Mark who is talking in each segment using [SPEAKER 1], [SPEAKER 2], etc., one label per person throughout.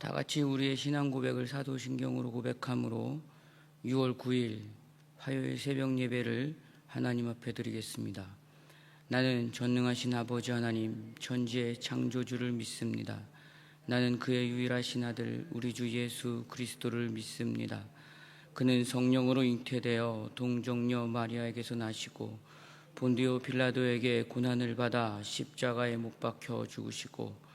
[SPEAKER 1] 다 같이 우리의 신앙 고백을 사도신경으로 고백함으로 6월 9일 화요일 새벽 예배를 하나님 앞에 드리겠습니다. 나는 전능하신 아버지 하나님 천지의 창조주를 믿습니다. 나는 그의 유일하신 아들 우리 주 예수 그리스도를 믿습니다. 그는 성령으로 잉태되어 동정녀 마리아에게서 나시고 본디오 빌라도에게 고난을 받아 십자가에 못 박혀 죽으시고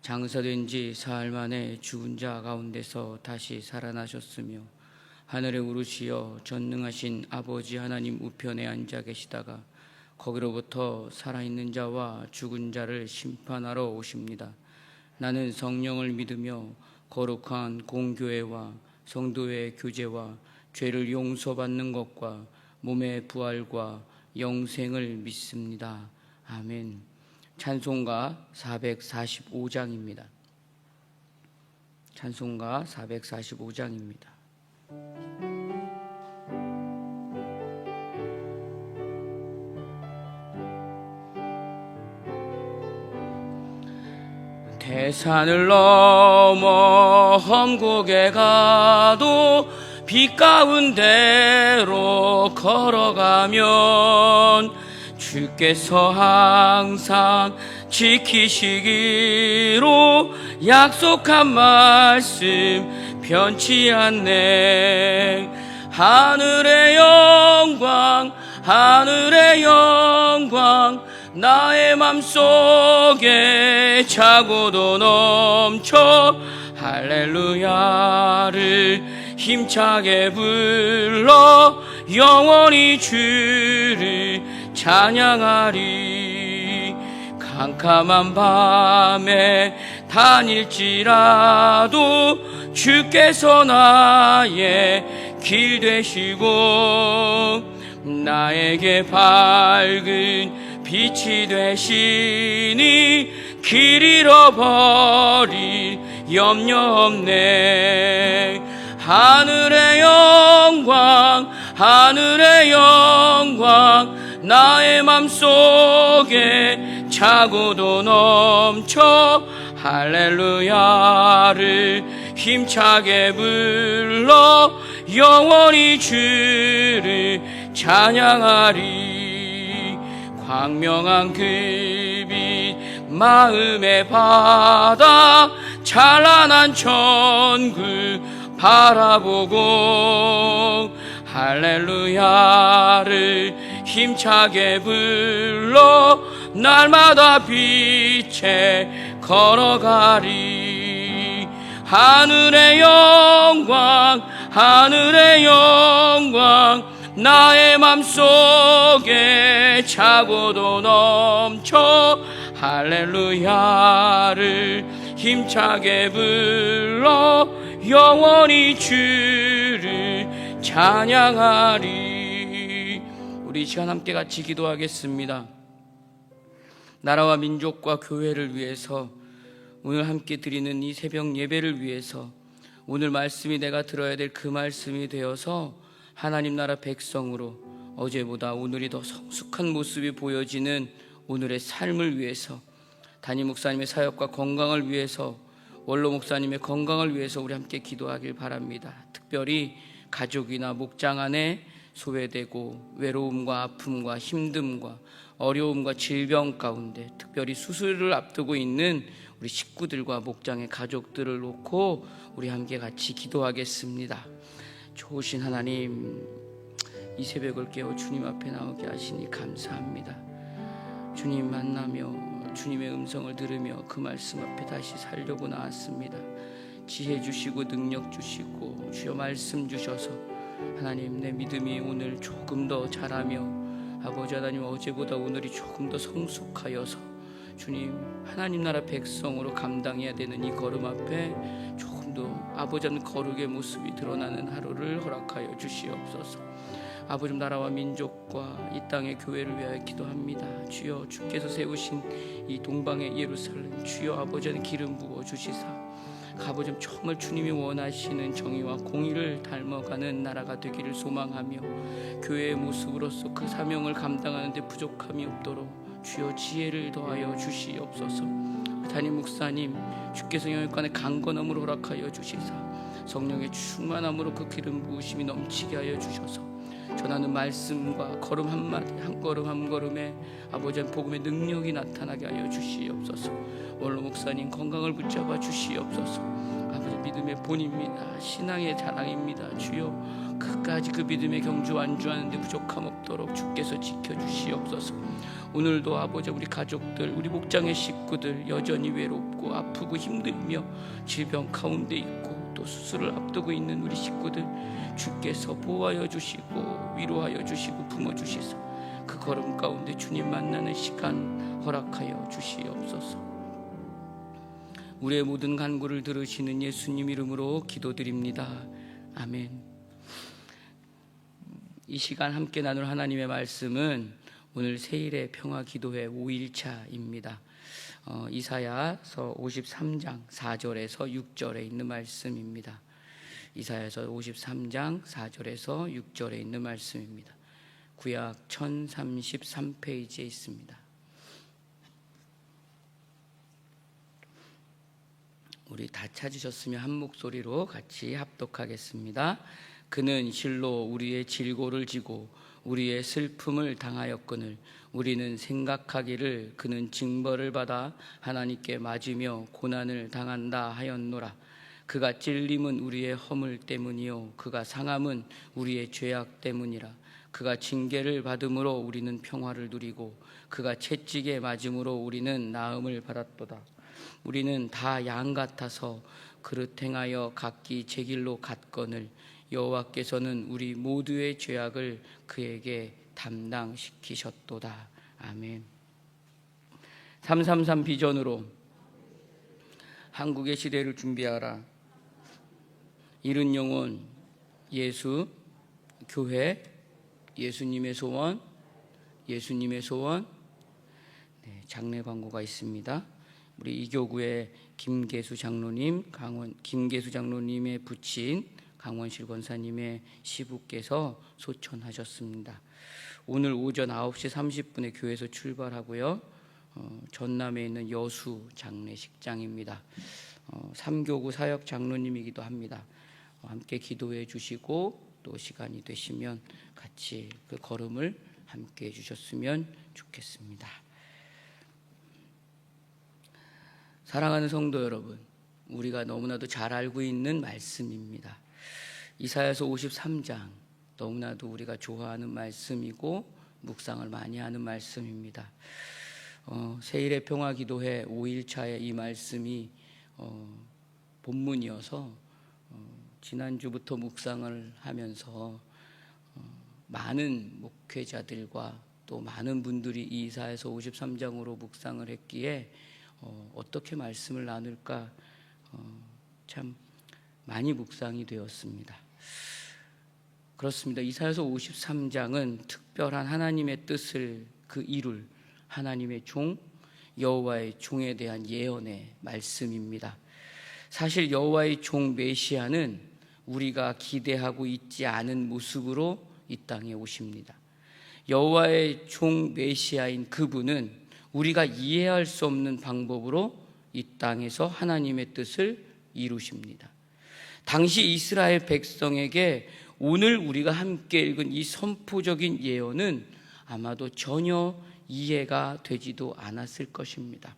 [SPEAKER 1] 장사된 지 사흘 만에 죽은 자 가운데서 다시 살아나셨으며 하늘에 오르시어 전능하신 아버지 하나님 우편에 앉아 계시다가 거기로부터 살아있는 자와 죽은 자를 심판하러 오십니다. 나는 성령을 믿으며 거룩한 공교회와 성도의 교제와 죄를 용서받는 것과 몸의 부활과 영생을 믿습니다. 아멘. 찬송가 445장입니다. 찬송가 445장입니다. 대산을 넘어 험곡에 가도 빛 가운데로 걸어가면 주께서 항상 지키시기로 약속한 말씀 변치 않네. 하늘의 영광 하늘의 영광 나의 맘속에 차고도 넘쳐 할렐루야를 힘차게 불러 영원히 주를 찬양하리. 캄캄한 밤에 다닐지라도 주께서 나의 길 되시고 나에게 밝은 빛이 되시니 길 잃어버릴 염려 없네. 하늘의 영광 하늘의 영광 나의 맘속에 차고도 넘쳐 할렐루야를 힘차게 불러 영원히 주를 찬양하리. 광명한 그 빛 마음의 바다 찬란한 천국 바라보고 할렐루야를 힘차게 불러 날마다 빛에 걸어가리. 하늘의 영광 하늘의 영광 나의 맘속에 차고도 넘쳐 할렐루야를 힘차게 불러 영원히 주를 찬양하리. 우리 시간 함께 같이 기도하겠습니다. 나라와 민족과 교회를 위해서 오늘 함께 드리는 이 새벽 예배를 위해서 오늘 말씀이 내가 들어야 될 그 말씀이 되어서 하나님 나라 백성으로 어제보다 오늘이 더 성숙한 모습이 보여지는 오늘의 삶을 위해서 담임 목사님의 사역과 건강을 위해서 원로 목사님의 건강을 위해서 우리 함께 기도하길 바랍니다. 특별히 가족이나 목장 안에 소외되고 외로움과 아픔과 힘듦과 어려움과 질병 가운데 특별히 수술을 앞두고 있는 우리 식구들과 목장의 가족들을 놓고 우리 함께 같이 기도하겠습니다. 좋으신 하나님, 이 새벽을 깨워 주님 앞에 나오게 하시니 감사합니다. 주님 만나며 주님의 음성을 들으며 그 말씀 앞에 다시 살려고 나왔습니다. 지혜 주시고 능력 주시고 주여 말씀 주셔서 하나님 내 믿음이 오늘 조금 더 자라며 아버지 하나님 어제보다 오늘이 조금 더 성숙하여서 주님 하나님 나라 백성으로 감당해야 되는 이 걸음 앞에 조금 더 아버지 하나님 거룩의 모습이 드러나는 하루를 허락하여 주시옵소서. 아버지 나라와 민족과 이 땅의 교회를 위하여 기도합니다. 주여 주께서 세우신 이 동방의 예루살렘 주여 아버지 하나님 기름 부어 주시사 아버지 정말 주님이 원하시는 정의와 공의를 닮아가는 나라가 되기를 소망하며 교회의 모습으로서 그 사명을 감당하는 데 부족함이 없도록 주여 지혜를 더하여 주시옵소서. 담임 목사님 주께서 영육간에 강건함으로 허락하여 주시사 성령의 충만함으로 그 기름 부으심이 넘치게 하여 주셔서 전하는 말씀과 걸음 한마디 한 걸음 한 걸음에 아버지 복음의 능력이 나타나게 하여 주시옵소서. 원로 목사님 건강을 붙잡아 주시옵소서. 아버지 믿음의 본입니다. 신앙의 자랑입니다. 주여 끝까지 그 믿음의 경주 완주하는데 부족함 없도록 주께서 지켜주시옵소서. 오늘도 아버지 우리 가족들 우리 목장의 식구들 여전히 외롭고 아프고 힘들며 질병 가운데 있고 또 수술을 앞두고 있는 우리 식구들 주께서 보호하여 주시고 위로하여 주시고 품어주시사 그 걸음 가운데 주님 만나는 시간 허락하여 주시옵소서. 우리의 모든 간구를 들으시는 예수님 이름으로 기도드립니다. 아멘. 이 시간 함께 나눌 하나님의 말씀은 오늘 세일의 평화 기도회 5일차입니다. 이사야서 53장 4절에서 6절에 있는 말씀입니다. 이사야서 53장 4절에서 6절에 있는 말씀입니다. 구약 1033페이지에 있습니다. 우리 다 찾으셨으면 한 목소리로 같이 합독하겠습니다. 그는 실로 우리의 질고를 지고 우리의 슬픔을 당하였거늘 우리는 생각하기를 그는 징벌을 받아 하나님께 맞으며 고난을 당한다 하였노라. 그가 찔림은 우리의 허물 때문이요 그가 상함은 우리의 죄악 때문이라. 그가 징계를 받음으로 우리는 평화를 누리고 그가 채찍에 맞음으로 우리는 나음을 받았도다. 우리는 다 양 같아서 그릇 행하여 각기 제 길로 갔거늘 여호와께서는 우리 모두의 죄악을 그에게 담당시키셨도다. 아멘. 333 비전으로 한국의 시대를 준비하라. 이른 영혼, 예수, 교회, 예수님의 소원, 예수님의 소원. 네, 장례 광고가 있습니다. 우리 이교구의 김계수 장로님의 부친 강원실 권사님의 시부께서 소천하셨습니다. 오늘 오전 9시 30분에 교회에서 출발하고요. 전남에 있는 여수 장례식장입니다. 3교구 사역 장로님이기도 합니다. 함께 기도해 주시고 또 시간이 되시면 같이 그 걸음을 함께 해 주셨으면 좋겠습니다. 사랑하는 성도 여러분, 우리가 너무나도 잘 알고 있는 말씀입니다. 이사야서 53장, 너무나도 우리가 좋아하는 말씀이고 묵상을 많이 하는 말씀입니다. 세일의 평화 기도회 5일차의 이 말씀이 본문이어서 지난주부터 묵상을 하면서 많은 목회자들과 또 많은 분들이 이 이사야서 53장으로 묵상을 했기에 어떻게 말씀을 나눌까 참 많이 묵상이 되었습니다. 그렇습니다. 이사야서 53장은 특별한 하나님의 뜻을 이룰 하나님의 종 여호와의 종에 대한 예언의 말씀입니다. 사실 여호와의 종 메시아는 우리가 기대하고 있지 않은 모습으로 이 땅에 오십니다. 여호와의 종 메시아인 그분은 우리가 이해할 수 없는 방법으로 이 땅에서 하나님의 뜻을 이루십니다. 당시 이스라엘 백성에게 오늘 우리가 함께 읽은 이 선포적인 예언은 아마도 전혀 이해가 되지도 않았을 것입니다.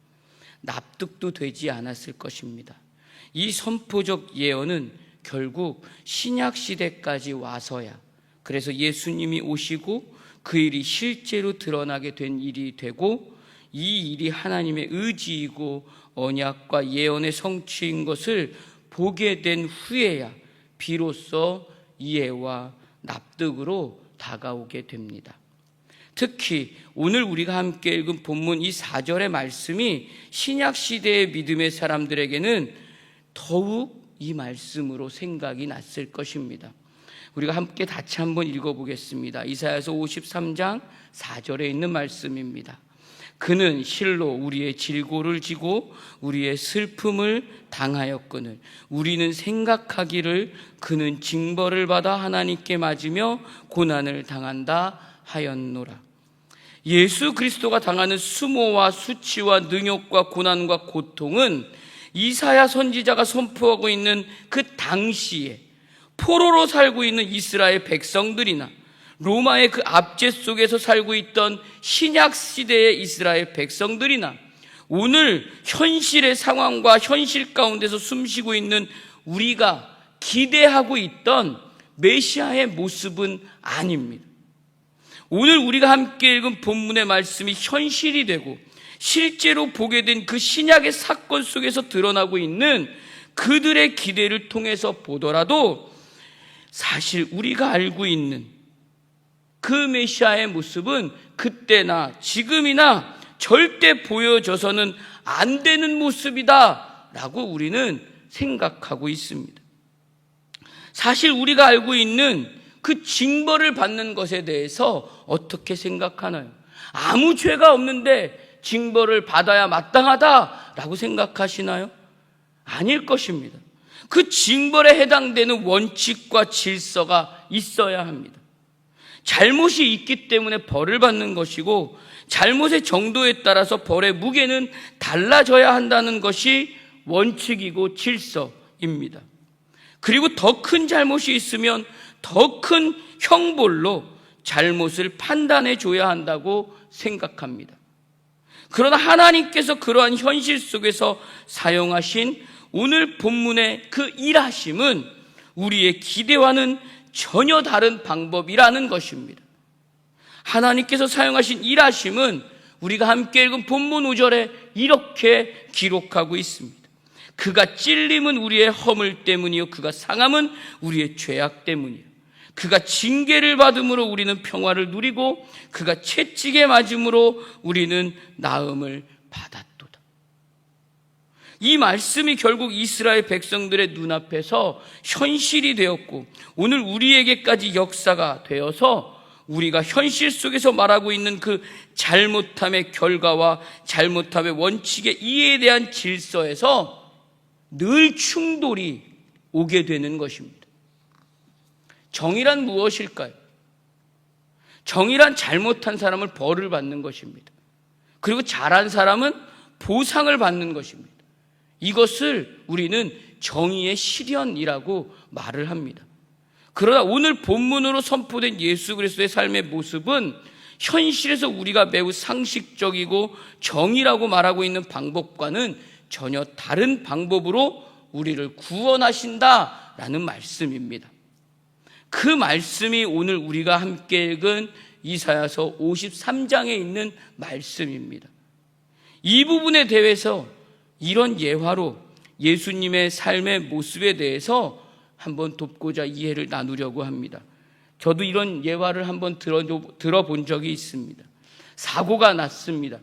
[SPEAKER 1] 납득도 되지 않았을 것입니다. 이 선포적 예언은 결국 신약 시대까지 와서야, 그래서 예수님이 오시고 그 일이 실제로 드러나게 된 일이 되고, 이 일이 하나님의 의지이고 언약과 예언의 성취인 것을 보게 된 후에야 비로소 이해와 납득으로 다가오게 됩니다. 특히 오늘 우리가 함께 읽은 본문 이 4절의 말씀이 신약 시대의 믿음의 사람들에게는 더욱 이 말씀으로 생각이 났을 것입니다. 우리가 함께 같이 한번 읽어보겠습니다. 이사야서 53장 4절에 있는 말씀입니다. 그는 실로 우리의 질고를 지고 우리의 슬픔을 당하였거늘 우리는 생각하기를 그는 징벌을 받아 하나님께 맞으며 고난을 당한다 하였노라. 예수 그리스도가 당하는 수모와 수치와 능욕과 고난과 고통은 이사야 선지자가 선포하고 있는 그 당시에 포로로 살고 있는 이스라엘 백성들이나 로마의 그 압제 속에서 살고 있던 신약 시대의 이스라엘 백성들이나 오늘 현실의 상황과 현실 가운데서 숨쉬고 있는 우리가 기대하고 있던 메시아의 모습은 아닙니다. 오늘 우리가 함께 읽은 본문의 말씀이 현실이 되고 실제로 보게 된 그 신약의 사건 속에서 드러나고 있는 그들의 기대를 통해서 보더라도 사실 우리가 알고 있는 그 메시아의 모습은 그때나 지금이나 절대 보여져서는 안 되는 모습이다 라고 우리는 생각하고 있습니다. 사실 우리가 알고 있는 그 징벌을 받는 것에 대해서 어떻게 생각하나요? 아무 죄가 없는데 징벌을 받아야 마땅하다라고 생각하시나요? 아닐 것입니다. 그 징벌에 해당되는 원칙과 질서가 있어야 합니다. 잘못이 있기 때문에 벌을 받는 것이고 잘못의 정도에 따라서 벌의 무게는 달라져야 한다는 것이 원칙이고 질서입니다. 그리고 더 큰 잘못이 있으면 더 큰 형벌로 잘못을 판단해 줘야 한다고 생각합니다. 그러나 하나님께서 그러한 현실 속에서 사용하신 오늘 본문의 그 일하심은 우리의 기대와는 전혀 다른 방법이라는 것입니다. 하나님께서 사용하신 일하심은 우리가 함께 읽은 본문 5절에 이렇게 기록하고 있습니다. 그가 찔림은 우리의 허물 때문이요 그가 상함은 우리의 죄악 때문이요 그가 징계를 받음으로 우리는 평화를 누리고 그가 채찍에 맞음으로 우리는 나음을 받았도다. 이 말씀이 결국 이스라엘 백성들의 눈앞에서 현실이 되었고 오늘 우리에게까지 역사가 되어서 우리가 현실 속에서 말하고 있는 그 잘못함의 결과와 잘못함의 원칙의 이해에 대한 질서에서 늘 충돌이 오게 되는 것입니다. 정의란 무엇일까요? 정의란 잘못한 사람을 벌을 받는 것입니다. 그리고 잘한 사람은 보상을 받는 것입니다. 이것을 우리는 정의의 실현이라고 말을 합니다. 그러나 오늘 본문으로 선포된 예수 그리스도의 삶의 모습은 현실에서 우리가 매우 상식적이고 정의라고 말하고 있는 방법과는 전혀 다른 방법으로 우리를 구원하신다라는 말씀입니다. 그 말씀이 오늘 우리가 함께 읽은 이사야서 53장에 있는 말씀입니다. 이 부분에 대해서 이런 예화로 예수님의 삶의 모습에 대해서 한번 돕고자 이해를 나누려고 합니다. 저도 이런 예화를 한번 들어본 적이 있습니다. 사고가 났습니다.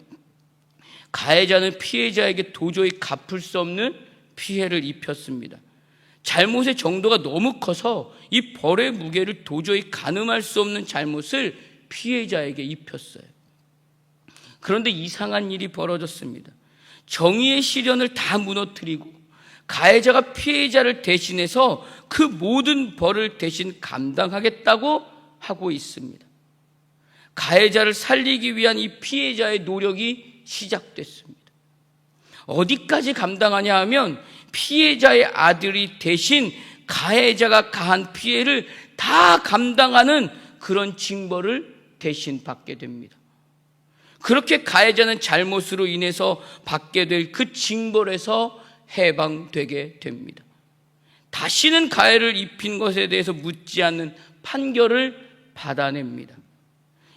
[SPEAKER 1] 가해자는 피해자에게 도저히 갚을 수 없는 피해를 입혔습니다. 잘못의 정도가 너무 커서 이 벌의 무게를 도저히 가늠할 수 없는 잘못을 피해자에게 입혔어요. 그런데 이상한 일이 벌어졌습니다. 정의의 실현을 다 무너뜨리고 가해자가 피해자를 대신해서 그 모든 벌을 대신 감당하겠다고 하고 있습니다. 가해자를 살리기 위한 이 피해자의 노력이 시작됐습니다. 어디까지 감당하냐 하면 피해자의 아들이 대신 가해자가 가한 피해를 다 감당하는 그런 징벌을 대신 받게 됩니다. 그렇게 가해자는 잘못으로 인해서 받게 될 그 징벌에서 해방되게 됩니다. 다시는 가해를 입힌 것에 대해서 묻지 않는 판결을 받아냅니다.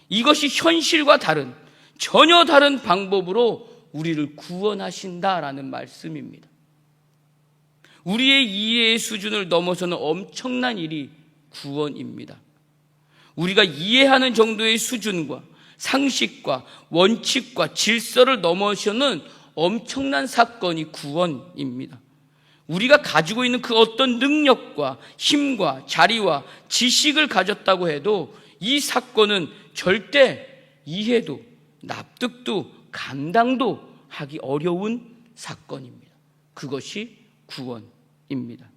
[SPEAKER 1] 이것이 현실과 다른, 전혀 다른 방법으로 우리를 구원하신다라는 말씀입니다. 우리의 이해의 수준을 넘어서는 엄청난 일이 구원입니다. 우리가 이해하는 정도의 수준과 상식과 원칙과 질서를 넘어서는 엄청난 사건이 구원입니다. 우리가 가지고 있는 그 어떤 능력과 힘과 자리와 지식을 가졌다고 해도 이 사건은 절대 이해도 납득도 감당도 하기 어려운 사건입니다. 그것이 구원입니다.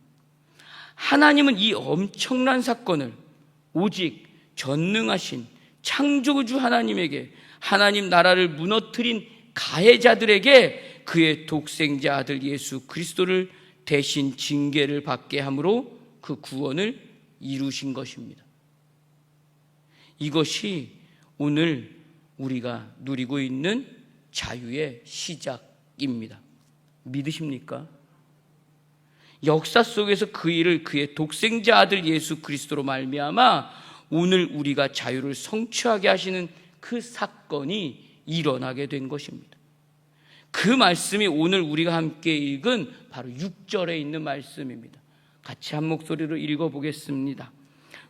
[SPEAKER 1] 하나님은 이 엄청난 사건을 오직 전능하신 창조주 하나님에게, 하나님 나라를 무너뜨린 가해자들에게 그의 독생자 아들 예수 그리스도를 대신 징계를 받게 함으로 그 구원을 이루신 것입니다. 이것이 오늘 우리가 누리고 있는 자유의 시작입니다. 믿으십니까? 역사 속에서 그 일을 그의 독생자 아들 예수 그리스도로 말미암아 오늘 우리가 자유를 성취하게 하시는 그 사건이 일어나게 된 것입니다. 그 말씀이 오늘 우리가 함께 읽은 바로 6절에 있는 말씀입니다. 같이 한 목소리로 읽어보겠습니다.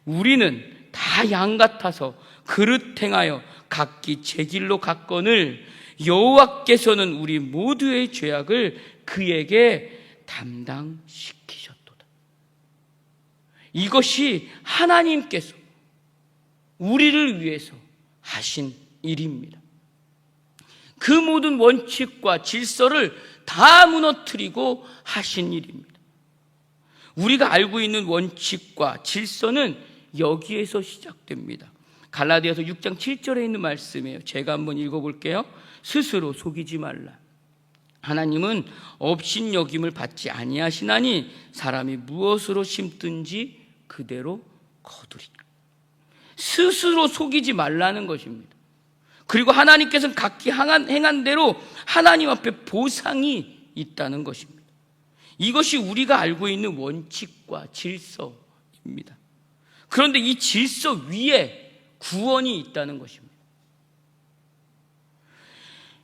[SPEAKER 1] 우리는 다 양 같아서 그릇 행하여 각기 제 길로 갔거늘 여호와께서는 우리 모두의 죄악을 그에게 담당시키셨도다. 이것이 하나님께서 우리를 위해서 하신 일입니다. 그 모든 원칙과 질서를 다 무너뜨리고 하신 일입니다. 우리가 알고 있는 원칙과 질서는 여기에서 시작됩니다. 갈라디아서 6장 7절에 있는 말씀이에요. 제가 한번 읽어볼게요. 스스로 속이지 말라. 하나님은 업신여김을 받지 아니하시나니 사람이 무엇으로 심든지 그대로 거두리라. 스스로 속이지 말라는 것입니다. 그리고 하나님께서는 각기 행한 대로 하나님 앞에 보상이 있다는 것입니다. 이것이 우리가 알고 있는 원칙과 질서입니다. 그런데 이 질서 위에 구원이 있다는 것입니다.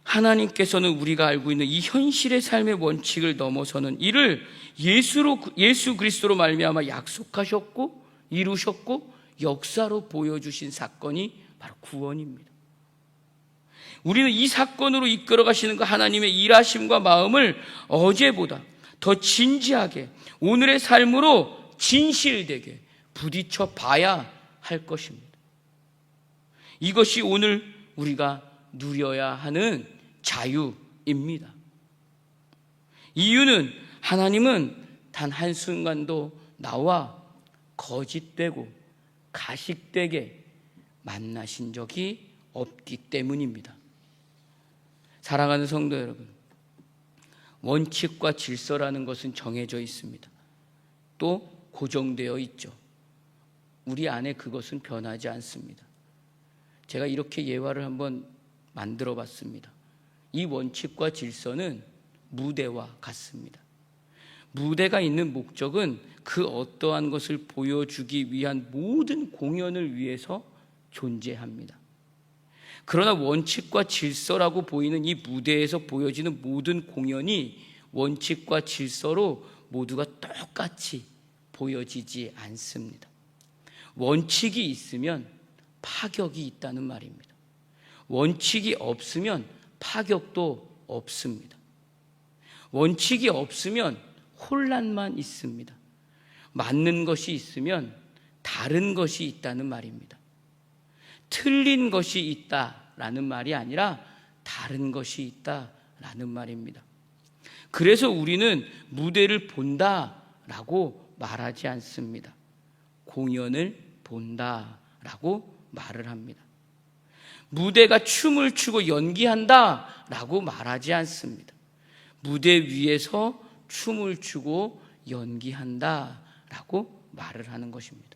[SPEAKER 1] 하나님께서는 우리가 알고 있는 이 현실의 삶의 원칙을 넘어서는 이를 예수 그리스도로 말미암아 약속하셨고 이루셨고 역사로 보여주신 사건이 바로 구원입니다. 우리는 이 사건으로 이끌어 가시는 그 하나님의 일하심과 마음을 어제보다 더 진지하게 오늘의 삶으로 진실되게 부딪혀 봐야 할 것입니다. 이것이 오늘 우리가 누려야 하는 자유입니다. 이유는 하나님은 단 한순간도 나와 거짓되고 가식되게 만나신 적이 없기 때문입니다. 사랑하는 성도 여러분, 원칙과 질서라는 것은 정해져 있습니다. 또 고정되어 있죠. 우리 안에 그것은 변하지 않습니다. 제가 이렇게 예화를 한번 만들어 봤습니다. 이 원칙과 질서는 무대와 같습니다. 무대가 있는 목적은 그 어떠한 것을 보여주기 위한 모든 공연을 위해서 존재합니다. 그러나 원칙과 질서라고 보이는 이 무대에서 보여지는 모든 공연이 원칙과 질서로 모두가 똑같이 보여지지 않습니다. 원칙이 있으면 파격이 있다는 말입니다. 원칙이 없으면 파격도 없습니다. 원칙이 없으면 혼란만 있습니다. 맞는 것이 있으면 다른 것이 있다는 말입니다. 틀린 것이 있다라는 말이 아니라 다른 것이 있다라는 말입니다. 그래서 우리는 무대를 본다라고 말하지 않습니다. 공연을 본다라고 말을 합니다. 무대가 춤을 추고 연기한다라고 말하지 않습니다. 무대 위에서 춤을 추고 연기한다라고 말을 하는 것입니다.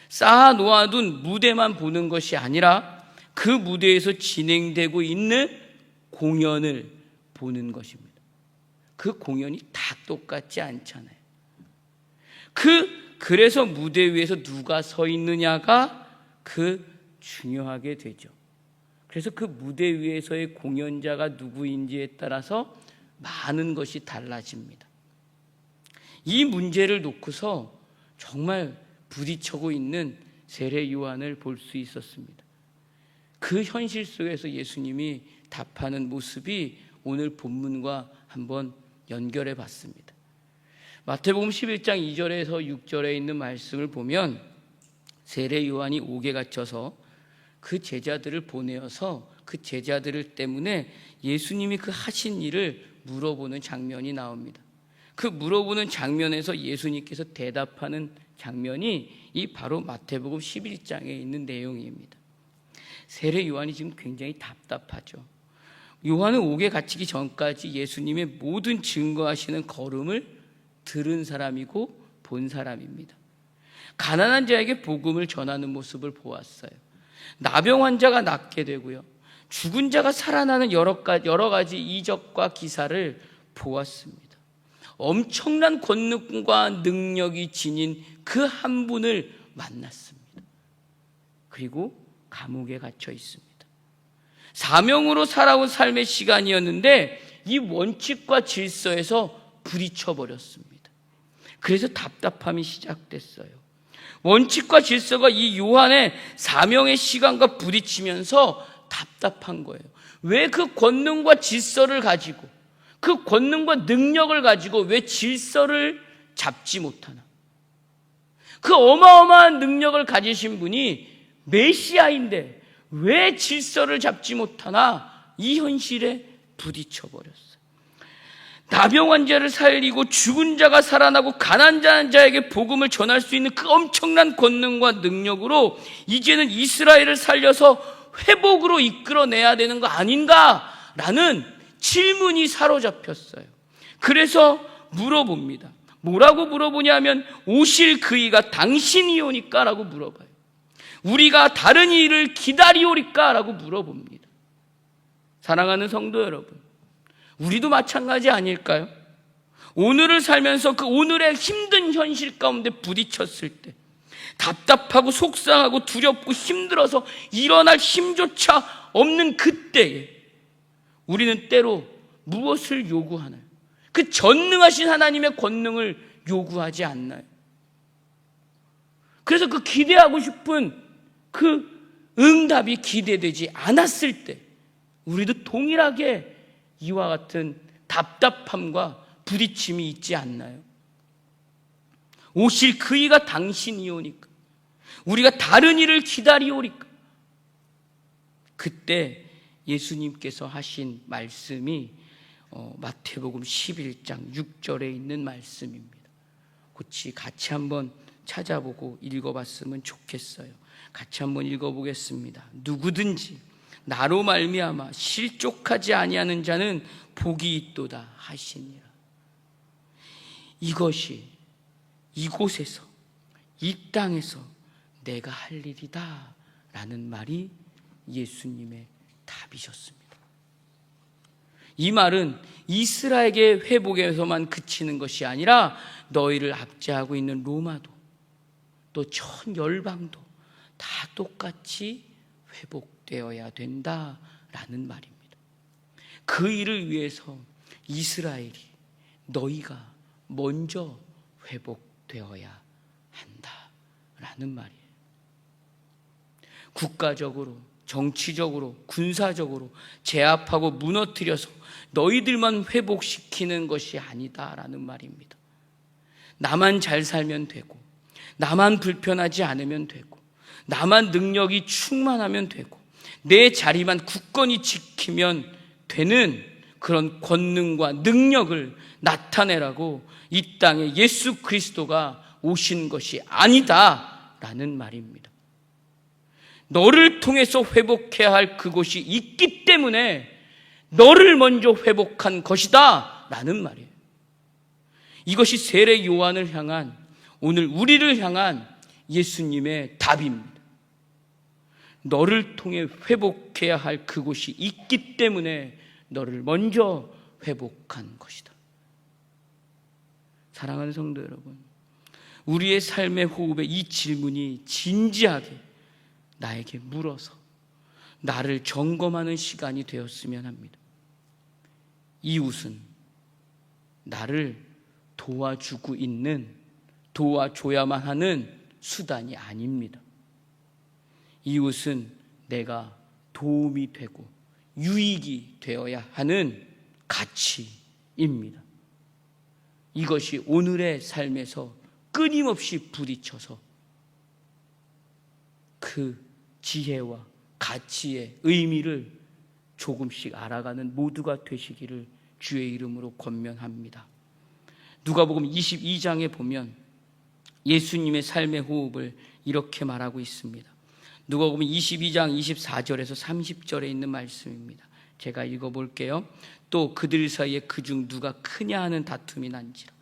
[SPEAKER 1] 쌓아 놓아둔 무대만 보는 것이 아니라 그 무대에서 진행되고 있는 공연을 보는 것입니다. 그 공연이 다 똑같지 않잖아요. 그래서 무대 위에서 누가 서 있느냐가 중요하게 되죠. 그래서 그 무대 위에서의 공연자가 누구인지에 따라서 많은 것이 달라집니다. 이 문제를 놓고서 정말 부딪히고 있는 세례 요한을 볼 수 있었습니다. 그 현실 속에서 예수님이 답하는 모습이 오늘 본문과 한번 연결해 봤습니다. 마태복음 11장 2절에서 6절에 있는 말씀을 보면 세례 요한이 옥에 갇혀서 그 제자들을 보내어서 그 제자들을 때문에 예수님이 그 하신 일을 물어보는 장면이 나옵니다. 그 물어보는 장면에서 예수님께서 대답하는 장면이 이 바로 마태복음 11장에 있는 내용입니다. 세례 요한이 지금 굉장히 답답하죠. 요한은 옥에 갇히기 전까지 예수님의 모든 증거하시는 걸음을 들은 사람이고 본 사람입니다. 가난한 자에게 복음을 전하는 모습을 보았어요. 나병 환자가 낫게 되고요, 죽은 자가 살아나는 여러 가지 이적과 기사를 보았습니다. 엄청난 권능과 능력이 지닌 그 한 분을 만났습니다. 그리고 감옥에 갇혀 있습니다. 사명으로 살아온 삶의 시간이었는데 이 원칙과 질서에서 부딪혀 버렸습니다. 그래서 답답함이 시작됐어요. 원칙과 질서가 이 요한의 사명의 시간과 부딪히면서 답답한 거예요. 왜 그 권능과 질서를 가지고, 그 권능과 능력을 가지고 왜 질서를 잡지 못하나? 그 어마어마한 능력을 가지신 분이 메시아인데 왜 질서를 잡지 못하나? 이 현실에 부딪혀 버렸어요. 나병 환자를 살리고 죽은 자가 살아나고 가난한 자에게 복음을 전할 수 있는 그 엄청난 권능과 능력으로 이제는 이스라엘을 살려서 회복으로 이끌어내야 되는 거 아닌가라는 질문이 사로잡혔어요. 그래서 물어봅니다. 뭐라고 물어보냐면 오실 그이가 당신이오니까 라고 물어봐요. 우리가 다른 일을 기다리오리까 라고 물어봅니다. 사랑하는 성도 여러분, 우리도 마찬가지 아닐까요? 오늘을 살면서 그 오늘의 힘든 현실 가운데 부딪혔을 때, 답답하고 속상하고 두렵고 힘들어서 일어날 힘조차 없는 그때에 우리는 때로 무엇을 요구하나요? 그 전능하신 하나님의 권능을 요구하지 않나요? 그래서 그 기대하고 싶은 그 응답이 기대되지 않았을 때 우리도 동일하게 이와 같은 답답함과 부딪힘이 있지 않나요? 오실 그이가 당신이오니까, 우리가 다른 일을 기다리오리까. 그때 예수님께서 하신 말씀이 마태복음 11장 6절에 있는 말씀입니다. 같이 한번 찾아보고 읽어봤으면 좋겠어요. 같이 한번 읽어보겠습니다. 누구든지 나로 말미암아 실족하지 아니하는 자는 복이 있도다 하시니라. 이것이 이곳에서, 이 땅에서 내가 할 일이다 라는 말이 예수님의 답이셨습니다. 이 말은 이스라엘의 회복에서만 그치는 것이 아니라 너희를 압제하고 있는 로마도, 또 전 열방도 다 똑같이 회복되어야 된다라는 말입니다. 그 일을 위해서 이스라엘이, 너희가 먼저 회복되어야 한다라는 말이에요. 국가적으로, 정치적으로, 군사적으로 제압하고 무너뜨려서 너희들만 회복시키는 것이 아니다라는 말입니다. 나만 잘 살면 되고, 나만 불편하지 않으면 되고, 나만 능력이 충만하면 되고, 내 자리만 굳건히 지키면 되는 그런 권능과 능력을 나타내라고 이 땅에 예수 그리스도가 오신 것이 아니다라는 말입니다. 너를 통해서 회복해야 할 그곳이 있기 때문에 너를 먼저 회복한 것이다 라는 말이에요. 이것이 세례 요한을 향한, 오늘 우리를 향한 예수님의 답입니다. 너를 통해 회복해야 할 그곳이 있기 때문에 너를 먼저 회복한 것이다. 사랑하는 성도 여러분, 우리의 삶의 호흡에 이 질문이 진지하게 나에게 물어서 나를 점검하는 시간이 되었으면 합니다. 이웃은 나를 도와주고 있는, 도와줘야만 하는 수단이 아닙니다. 이웃은 내가 도움이 되고 유익이 되어야 하는 가치입니다. 이것이 오늘의 삶에서 끊임없이 부딪혀서 그 지혜와 가치의 의미를 조금씩 알아가는 모두가 되시기를 주의 이름으로 권면합니다. 누가복음 22장에 보면 예수님의 삶의 호흡을 이렇게 말하고 있습니다. 누가복음 22장 24절에서 30절에 있는 말씀입니다. 제가 읽어볼게요. 또 그들 사이에 그중 누가 크냐 하는 다툼이 난지라.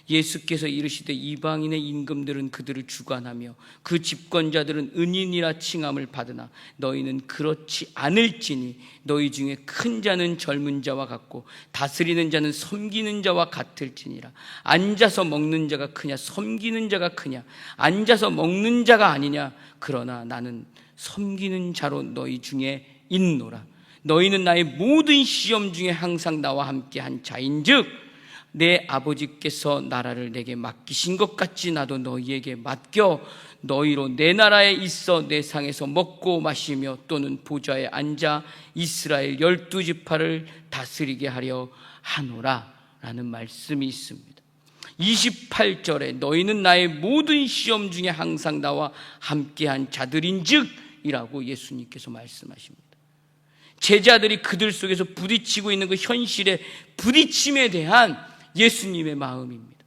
[SPEAKER 1] 예수께서 이르시되 이방인의 임금들은 그들을 주관하며 그 집권자들은 은인이라 칭함을 받으나 너희는 그렇지 않을지니 너희 중에 큰 자는 젊은 자와 같고 다스리는 자는 섬기는 자와 같을지니라. 앉아서 먹는 자가 크냐 섬기는 자가 크냐? 앉아서 먹는 자가 아니냐? 그러나 나는 섬기는 자로 너희 중에 있노라. 너희는 나의 모든 시험 중에 항상 나와 함께 한 자인즉 내 아버지께서 나라를 내게 맡기신 것 같이 나도 너희에게 맡겨 너희로 내 나라에 있어 내 상에서 먹고 마시며 또는 보좌에 앉아 이스라엘 12지파를 다스리게 하려 하노라 라는 말씀이 있습니다. 28절에 너희는 나의 모든 시험 중에 항상 나와 함께한 자들인즉 이라고 예수님께서 말씀하십니다. 제자들이 그들 속에서 부딪히고 있는 그 현실의 부딪힘에 대한 예수님의 마음입니다.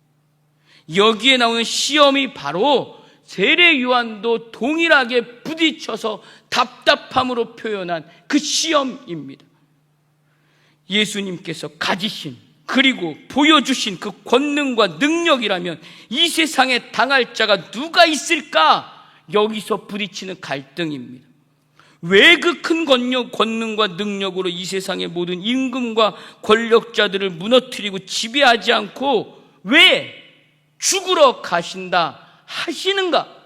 [SPEAKER 1] 여기에 나오는 시험이 바로 세례 요한도 동일하게 부딪혀서 답답함으로 표현한 그 시험입니다. 예수님께서 가지신 그리고 보여주신 그 권능과 능력이라면 이 세상에 당할 자가 누가 있을까? 여기서 부딪히는 갈등입니다. 왜 그 큰 권능과 능력으로 이 세상의 모든 임금과 권력자들을 무너뜨리고 지배하지 않고 왜 죽으러 가신다 하시는가?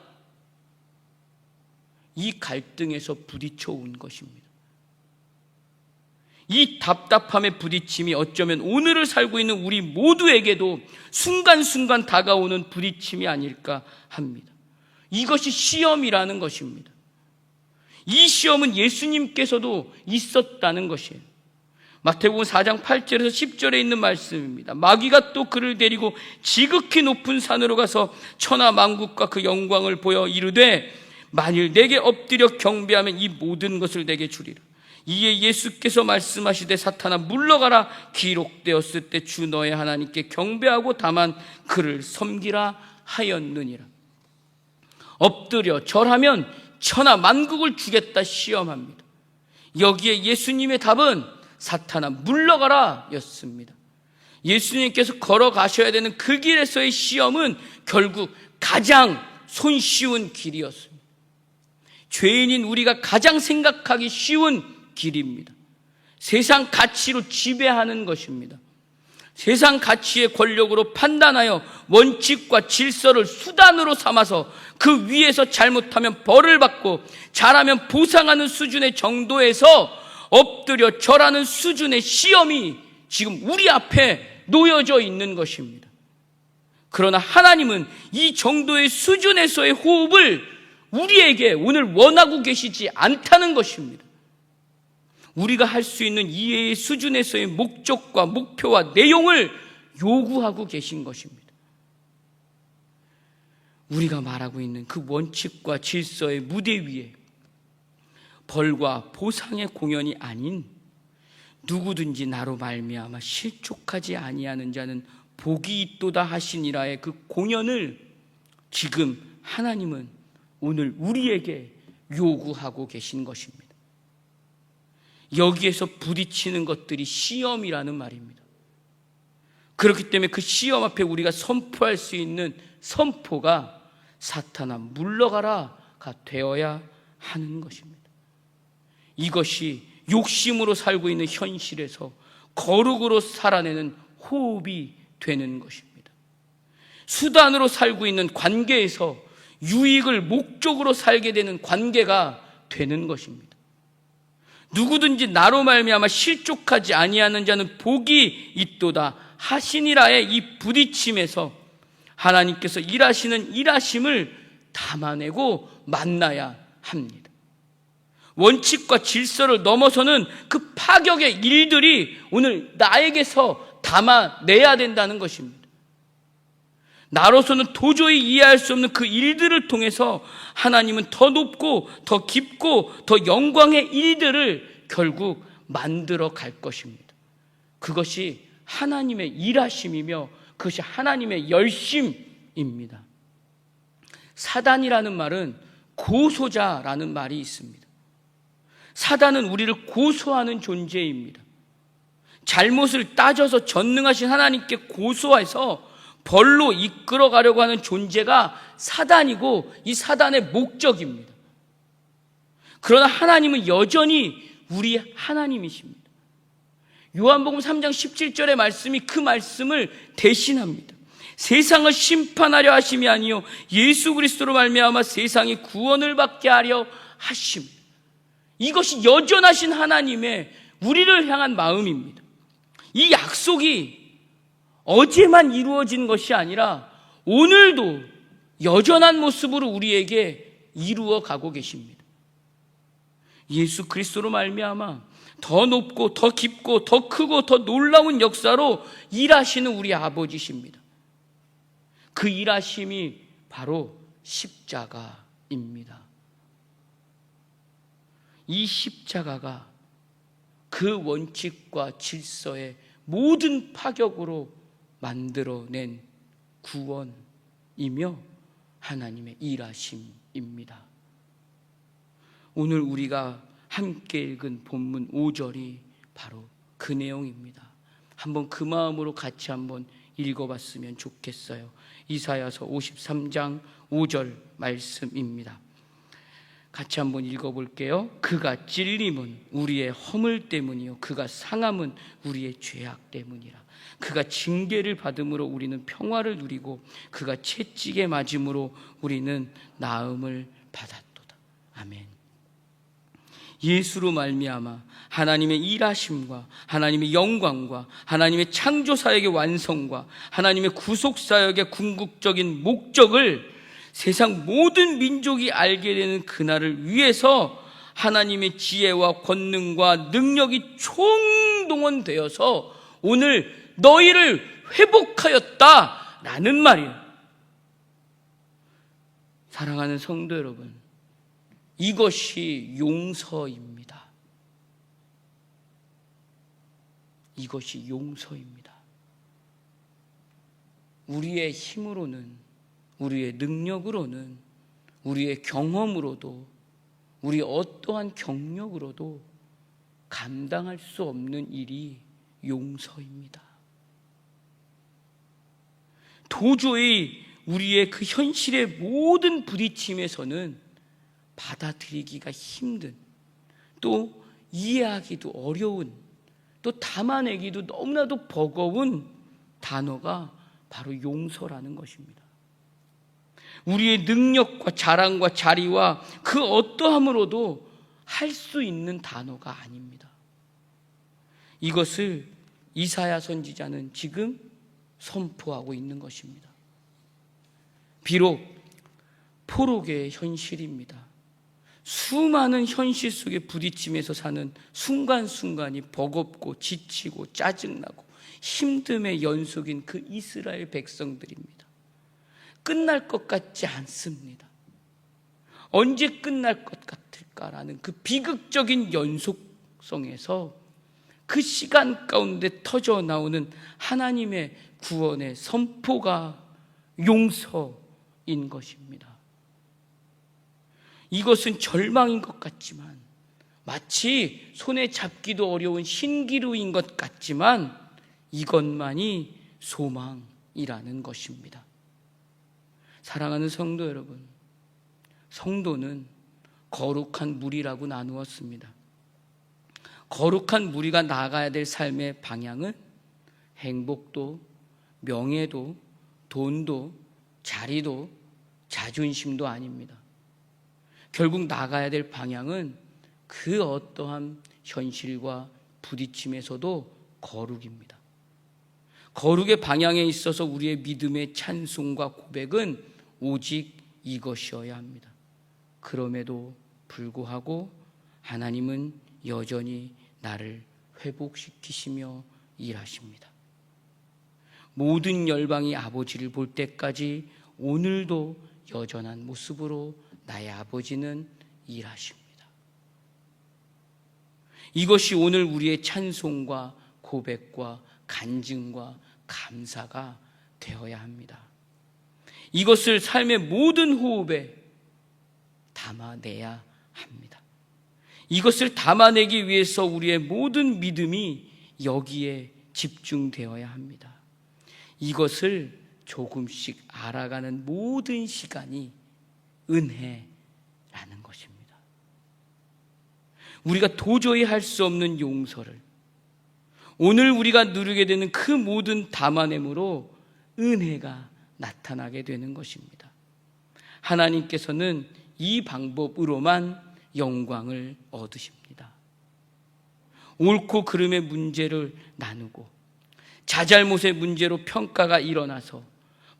[SPEAKER 1] 이 갈등에서 부딪혀 온 것입니다. 이 답답함의 부딪힘이 어쩌면 오늘을 살고 있는 우리 모두에게도 순간순간 다가오는 부딪힘이 아닐까 합니다. 이것이 시험이라는 것입니다. 이 시험은 예수님께서도 있었다는 것이에요. 마태복음 4장 8절에서 10절에 있는 말씀입니다. 마귀가 또 그를 데리고 지극히 높은 산으로 가서 천하 만국과 그 영광을 보여 이르되 만일 내게 엎드려 경배하면 이 모든 것을 내게 주리라. 이에 예수께서 말씀하시되 사탄아 물러가라. 기록되었을 때 주 너의 하나님께 경배하고 다만 그를 섬기라 하였느니라. 엎드려 절하면 천하 만국을 주겠다 시험합니다. 여기에 예수님의 답은 사탄아 물러가라 였습니다. 예수님께서 걸어가셔야 되는 그 길에서의 시험은 결국 가장 손쉬운 길이었습니다. 죄인인 우리가 가장 생각하기 쉬운 길입니다. 세상 가치로 지배하는 것입니다. 세상 가치의 권력으로 판단하여 원칙과 질서를 수단으로 삼아서 그 위에서 잘못하면 벌을 받고 잘하면 보상하는 수준의 정도에서 엎드려 절하는 수준의 시험이 지금 우리 앞에 놓여져 있는 것입니다. 그러나 하나님은 이 정도의 수준에서의 호흡을 우리에게 오늘 원하고 계시지 않다는 것입니다. 우리가 할 수 있는 이해의 수준에서의 목적과 목표와 내용을 요구하고 계신 것입니다. 우리가 말하고 있는 그 원칙과 질서의 무대 위에 벌과 보상의 공연이 아닌 누구든지 나로 말미암아 실족하지 아니하는 자는 복이 있도다 하시니라의 그 공연을 지금 하나님은 오늘 우리에게 요구하고 계신 것입니다. 여기에서 부딪히는 것들이 시험이라는 말입니다. 그렇기 때문에 그 시험 앞에 우리가 선포할 수 있는 선포가 사탄아 물러가라가 되어야 하는 것입니다. 이것이 욕심으로 살고 있는 현실에서 거룩으로 살아내는 호흡이 되는 것입니다. 수단으로 살고 있는 관계에서 유익을 목적으로 살게 되는 관계가 되는 것입니다. 누구든지 나로 말미암아 실족하지 아니하는 자는 복이 있도다 하시니라의 이 부딪힘에서 하나님께서 일하시는 일하심을 담아내고 만나야 합니다. 원칙과 질서를 넘어서는 그 파격의 일들이 오늘 나에게서 담아내야 된다는 것입니다. 나로서는 도저히 이해할 수 없는 그 일들을 통해서 하나님은 더 높고 더 깊고 더 영광의 일들을 결국 만들어 갈 것입니다. 그것이 하나님의 일하심이며 그것이 하나님의 열심입니다. 사단이라는 말은 고소자라는 말이 있습니다. 사단은 우리를 고소하는 존재입니다. 잘못을 따져서 전능하신 하나님께 고소해서 벌로 이끌어 가려고 하는 존재가 사단이고 이 사단의 목적입니다. 그러나 하나님은 여전히 우리 하나님이십니다. 요한복음 3장 17절의 말씀이 그 말씀을 대신합니다. 세상을 심판하려 하심이 아니요 예수 그리스도로 말미암아 세상이 구원을 받게 하려 하심. 이것이 여전하신 하나님의 우리를 향한 마음입니다. 이 약속이 어제만 이루어진 것이 아니라 오늘도 여전한 모습으로 우리에게 이루어 가고 계십니다. 예수 그리스도로 말미암아 더 높고 더 깊고 더 크고 더 놀라운 역사로 일하시는 우리 아버지십니다. 그 일하심이 바로 십자가입니다. 이 십자가가 그 원칙과 질서의 모든 파격으로 만들어낸 구원이며 하나님의 일하심입니다. 오늘 우리가 함께 읽은 본문 5절이 바로 그 내용입니다. 한번 그 마음으로 같이 한번 읽어봤으면 좋겠어요. 이사야서 53장 5절 말씀입니다. 같이 한번 읽어볼게요. 그가 찔림은 우리의 허물 때문이요 그가 상함은 우리의 죄악 때문이라. 그가 징계를 받음으로 우리는 평화를 누리고 그가 채찍에 맞음으로 우리는 나음을 받았도다. 아멘. 예수로 말미암아 하나님의 일하심과 하나님의 영광과 하나님의 창조사역의 완성과 하나님의 구속사역의 궁극적인 목적을 세상 모든 민족이 알게 되는 그날을 위해서 하나님의 지혜와 권능과 능력이 총동원되어서 오늘 너희를 회복하였다라는 말이에요. 사랑하는 성도 여러분, 이것이 용서입니다. 이것이 용서입니다. 우리의 힘으로는, 우리의 능력으로는, 우리의 경험으로도, 우리 어떠한 경력으로도 감당할 수 없는 일이 용서입니다. 도저히 우리의 그 현실의 모든 부딪힘에서는 받아들이기가 힘든, 또 이해하기도 어려운, 또 담아내기도 너무나도 버거운 단어가 바로 용서라는 것입니다. 우리의 능력과 자랑과 자리와 그 어떠함으로도 할 수 있는 단어가 아닙니다. 이것을 이사야 선지자는 지금 선포하고 있는 것입니다. 비록 포로기의 현실입니다. 수많은 현실 속에 부딪히면서 사는 순간순간이 버겁고 지치고 짜증나고 힘듦의 연속인 그 이스라엘 백성들입니다. 끝날 것 같지 않습니다. 언제 끝날 것 같을까라는 그 비극적인 연속성에서 그 시간 가운데 터져 나오는 하나님의 구원의 선포가 용서인 것입니다. 이것은 절망인 것 같지만, 마치 손에 잡기도 어려운 신기루인 것 같지만 이것만이 소망이라는 것입니다. 사랑하는 성도 여러분, 성도는 거룩한 무리라고 나누었습니다. 거룩한 무리가 나아가야 될 삶의 방향은 행복도, 명예도, 돈도, 자리도, 자존심도 아닙니다. 결국 나가야 될 방향은 그 어떠한 현실과 부딪힘에서도 거룩입니다. 거룩의 방향에 있어서 우리의 믿음의 찬송과 고백은 오직 이것이어야 합니다. 그럼에도 불구하고 하나님은 여전히 나를 회복시키시며 일하십니다. 모든 열방이 아버지를 볼 때까지 오늘도 여전한 모습으로 나의 아버지는 일하십니다. 이것이 오늘 우리의 찬송과 고백과 간증과 감사가 되어야 합니다. 이것을 삶의 모든 호흡에 담아내야 합니다. 이것을 담아내기 위해서 우리의 모든 믿음이 여기에 집중되어야 합니다. 이것을 조금씩 알아가는 모든 시간이 은혜라는 것입니다. 우리가 도저히 할 수 없는 용서를 오늘 우리가 누리게 되는 그 모든 담아냄으로 은혜가 나타나게 되는 것입니다. 하나님께서는 이 방법으로만 영광을 얻으십니다. 옳고 그름의 문제를 나누고 자잘못의 문제로 평가가 일어나서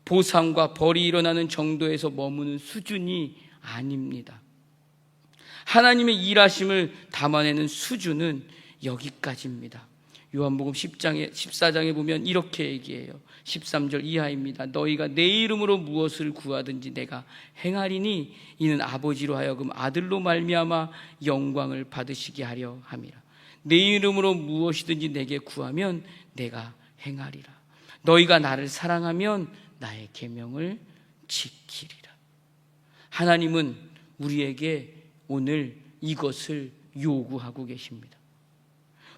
[SPEAKER 1] 보상과 벌이 일어나는 정도에서 머무는 수준이 아닙니다. 하나님의 일하심을 담아내는 수준은 여기까지입니다. 요한복음 14장에 보면 이렇게 얘기해요. 13절 이하입니다. 너희가 내 이름으로 무엇을 구하든지 내가 행하리니 이는 아버지로 하여금 아들로 말미암아 영광을 받으시게 하려 함이라. 내 이름으로 무엇이든지 내게 구하면 내가 행하리라. 너희가 나를 사랑하면 나의 계명을 지키리라. 하나님은 우리에게 오늘 이것을 요구하고 계십니다.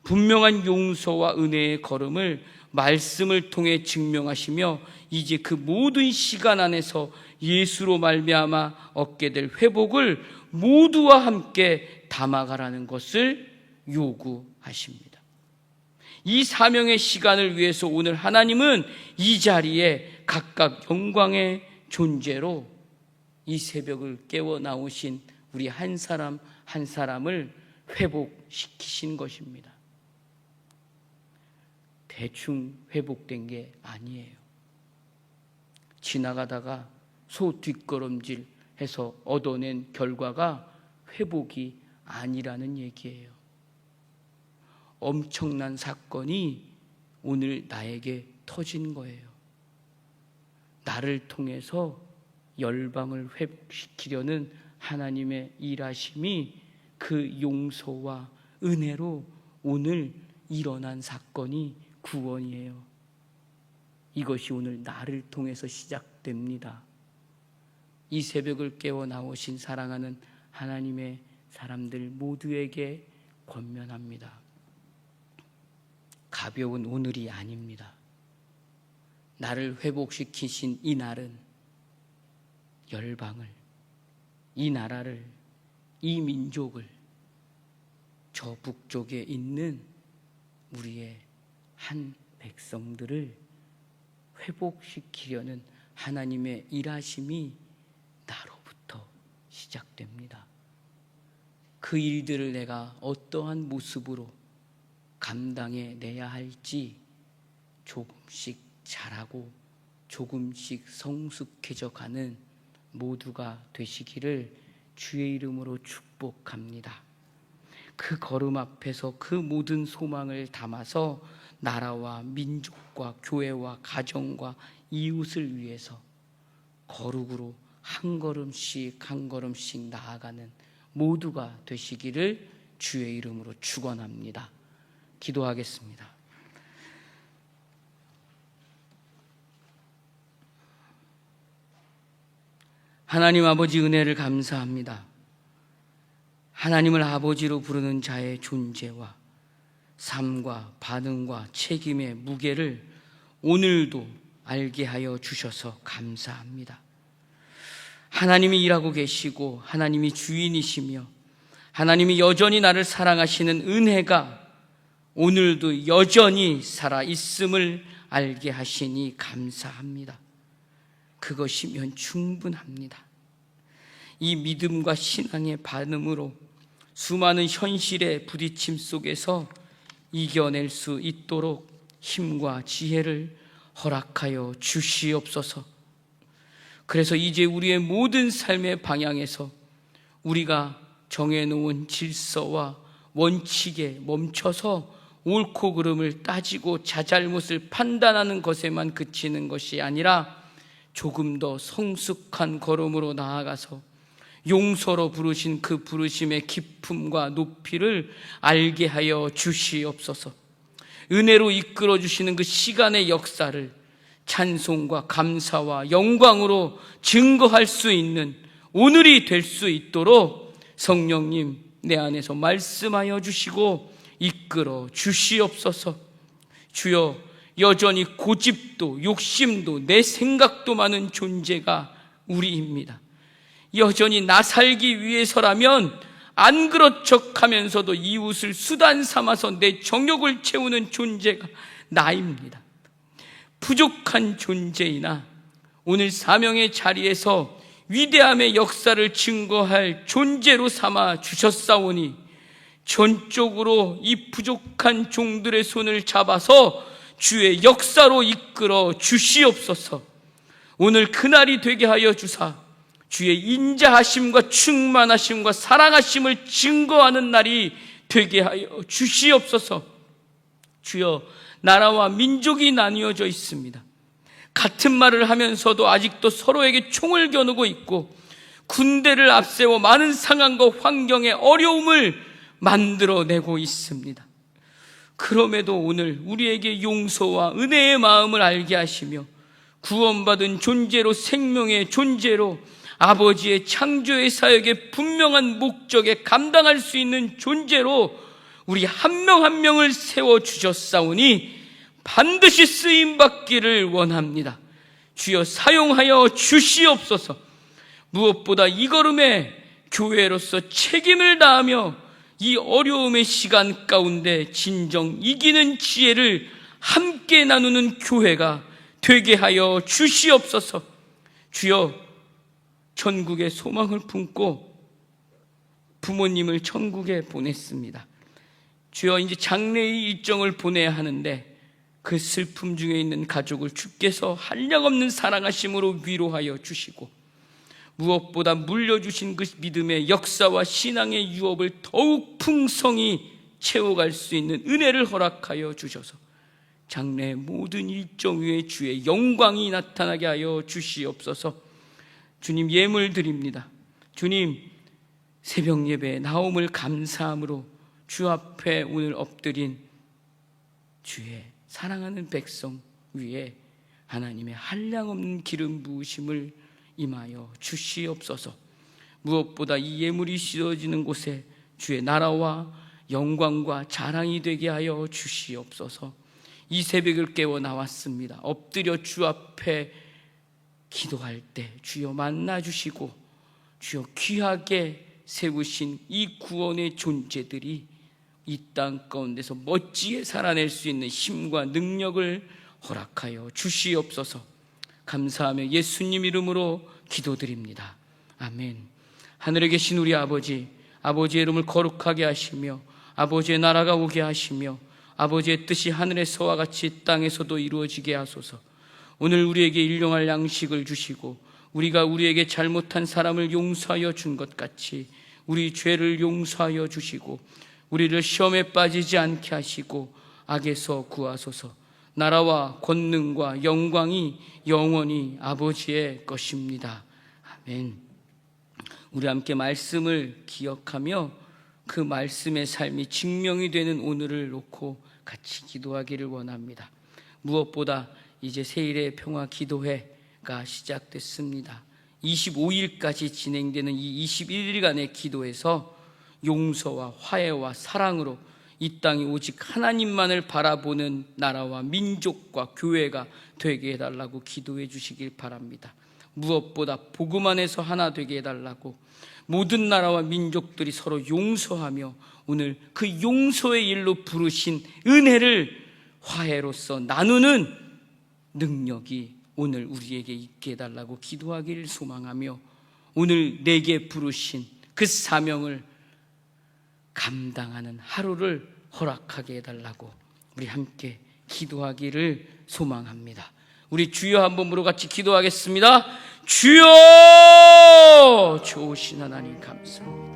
[SPEAKER 1] 분명한 용서와 은혜의 걸음을 말씀을 통해 증명하시며 이제 그 모든 시간 안에서 예수로 말미암아 얻게 될 회복을 모두와 함께 담아가라는 것을 요구하십니다. 이 사명의 시간을 위해서 오늘 하나님은 이 자리에 각각 영광의 존재로 이 새벽을 깨워 나오신 우리 한 사람 한 사람을 회복시키신 것입니다. 대충 회복된 게 아니에요. 지나가다가 소 뒷걸음질 해서 얻어낸 결과가 회복이 아니라는 얘기예요. 엄청난 사건이 오늘 나에게 터진 거예요. 나를 통해서 열방을 회복시키려는 하나님의 일하심이 그 용서와 은혜로 오늘 일어난 사건이 구원이에요. 이것이 오늘 나를 통해서 시작됩니다. 이 새벽을 깨워 나오신 사랑하는 하나님의 사람들 모두에게 권면합니다. 가벼운 오늘이 아닙니다. 나를 회복시키신 이 날은 열방을, 이 나라를, 이 민족을, 저 북쪽에 있는 우리의 한 백성들을 회복시키려는 하나님의 일하심이 나로부터 시작됩니다. 그 일들을 내가 어떠한 모습으로 감당해 내야 할지 조금씩 자라고 조금씩 성숙해져 가는 모두가 되시기를 주의 이름으로 축복합니다. 그 걸음 앞에서 그 모든 소망을 담아서 나라와 민족과 교회와 가정과 이웃을 위해서 거룩으로 한 걸음씩 한 걸음씩 나아가는 모두가 되시기를 주의 이름으로 축원합니다. 기도하겠습니다. 하나님 아버지 은혜를 감사합니다. 하나님을 아버지로 부르는 자의 존재와 삶과 반응과 책임의 무게를 오늘도 알게 하여 주셔서 감사합니다. 하나님이 일하고 계시고 하나님이 주인이시며 하나님이 여전히 나를 사랑하시는 은혜가 오늘도 여전히 살아있음을 알게 하시니 감사합니다. 그것이면 충분합니다. 이 믿음과 신앙의 반응으로 수많은 현실의 부딪힘 속에서 이겨낼 수 있도록 힘과 지혜를 허락하여 주시옵소서. 그래서 이제 우리의 모든 삶의 방향에서 우리가 정해놓은 질서와 원칙에 멈춰서 옳고 그름을 따지고 자잘못을 판단하는 것에만 그치는 것이 아니라 조금 더 성숙한 걸음으로 나아가서 용서로 부르신 그 부르심의 깊음과 높이를 알게 하여 주시옵소서. 은혜로 이끌어 주시는 그 시간의 역사를 찬송과 감사와 영광으로 증거할 수 있는 오늘이 될 수 있도록 성령님 내 안에서 말씀하여 주시고 이끌어 주시옵소서. 주여, 여전히 고집도 욕심도 내 생각도 많은 존재가 우리입니다. 여전히 나 살기 위해서라면 안 그런 척하면서도 이웃을 수단 삼아서 내 정욕을 채우는 존재가 나입니다. 부족한 존재이나 오늘 사명의 자리에서 위대함의 역사를 증거할 존재로 삼아 주셨사오니 전적으로 이 부족한 종들의 손을 잡아서 주의 역사로 이끌어 주시옵소서. 오늘 그날이 되게 하여 주사 주의 인자하심과 충만하심과 사랑하심을 증거하는 날이 되게 하여 주시옵소서. 주여, 나라와 민족이 나뉘어져 있습니다. 같은 말을 하면서도 아직도 서로에게 총을 겨누고 있고 군대를 앞세워 많은 상황과 환경의 어려움을 만들어내고 있습니다. 그럼에도 오늘 우리에게 용서와 은혜의 마음을 알게 하시며 구원받은 존재로, 생명의 존재로, 아버지의 창조의 사역의 분명한 목적에 감당할 수 있는 존재로 우리 한 명 한 명을 세워주셨사오니 반드시 쓰임받기를 원합니다. 주여, 사용하여 주시옵소서. 무엇보다 이 걸음에 교회로서 책임을 다하며 이 어려움의 시간 가운데 진정 이기는 지혜를 함께 나누는 교회가 되게 하여 주시옵소서. 주여, 천국의 소망을 품고 부모님을 천국에 보냈습니다. 주여, 이제 장례의 일정을 보내야 하는데 그 슬픔 중에 있는 가족을 주께서 한량없는 사랑하심으로 위로하여 주시고 무엇보다 물려주신 그 믿음의 역사와 신앙의 유업을 더욱 풍성히 채워갈 수 있는 은혜를 허락하여 주셔서 장래의 모든 일정 위에 주의 영광이 나타나게 하여 주시옵소서. 주님, 예물 드립니다. 주님, 새벽 예배에 나옴을 감사함으로 주 앞에 오늘 엎드린 주의 사랑하는 백성 위에 하나님의 한량없는 기름 부으심을 임하여 주시옵소서. 무엇보다 이 예물이 씻어지는 곳에 주의 나라와 영광과 자랑이 되게 하여 주시옵소서. 이 새벽을 깨워 나왔습니다. 엎드려 주 앞에 기도할 때 주여 만나주시고 주여 귀하게 세우신 이 구원의 존재들이 이 땅 가운데서 멋지게 살아낼 수 있는 힘과 능력을 허락하여 주시옵소서. 감사하며 예수님 이름으로 기도드립니다. 아멘. 하늘에 계신 우리 아버지, 아버지의 이름을 거룩하게 하시며 아버지의 나라가 오게 하시며 아버지의 뜻이 하늘에서와 같이 땅에서도 이루어지게 하소서. 오늘 우리에게 일용할 양식을 주시고 우리가 우리에게 잘못한 사람을 용서하여 준 것 같이 우리 죄를 용서하여 주시고 우리를 시험에 빠지지 않게 하시고 악에서 구하소서. 나라와 권능과 영광이 영원히 아버지의 것입니다. 아멘. 우리 함께 말씀을 기억하며 그 말씀의 삶이 증명이 되는 오늘을 놓고 같이 기도하기를 원합니다. 무엇보다 이제 세일의 평화 기도회가 시작됐습니다. 25일까지 진행되는 이 21일간의 기도에서 용서와 화해와 사랑으로 이 땅이 오직 하나님만을 바라보는 나라와 민족과 교회가 되게 해달라고 기도해 주시길 바랍니다. 무엇보다 복음 안에서 하나 되게 해달라고 모든 나라와 민족들이 서로 용서하며 오늘 그 용서의 일로 부르신 은혜를 화해로서 나누는 능력이 오늘 우리에게 있게 해달라고 기도하기를 소망하며 오늘 내게 부르신 그 사명을 감당하는 하루를 허락하게 해달라고 우리 함께 기도하기를 소망합니다. 우리 주여 한 번으로 같이 기도하겠습니다. 주여, 좋으신 하나님 감사합니다.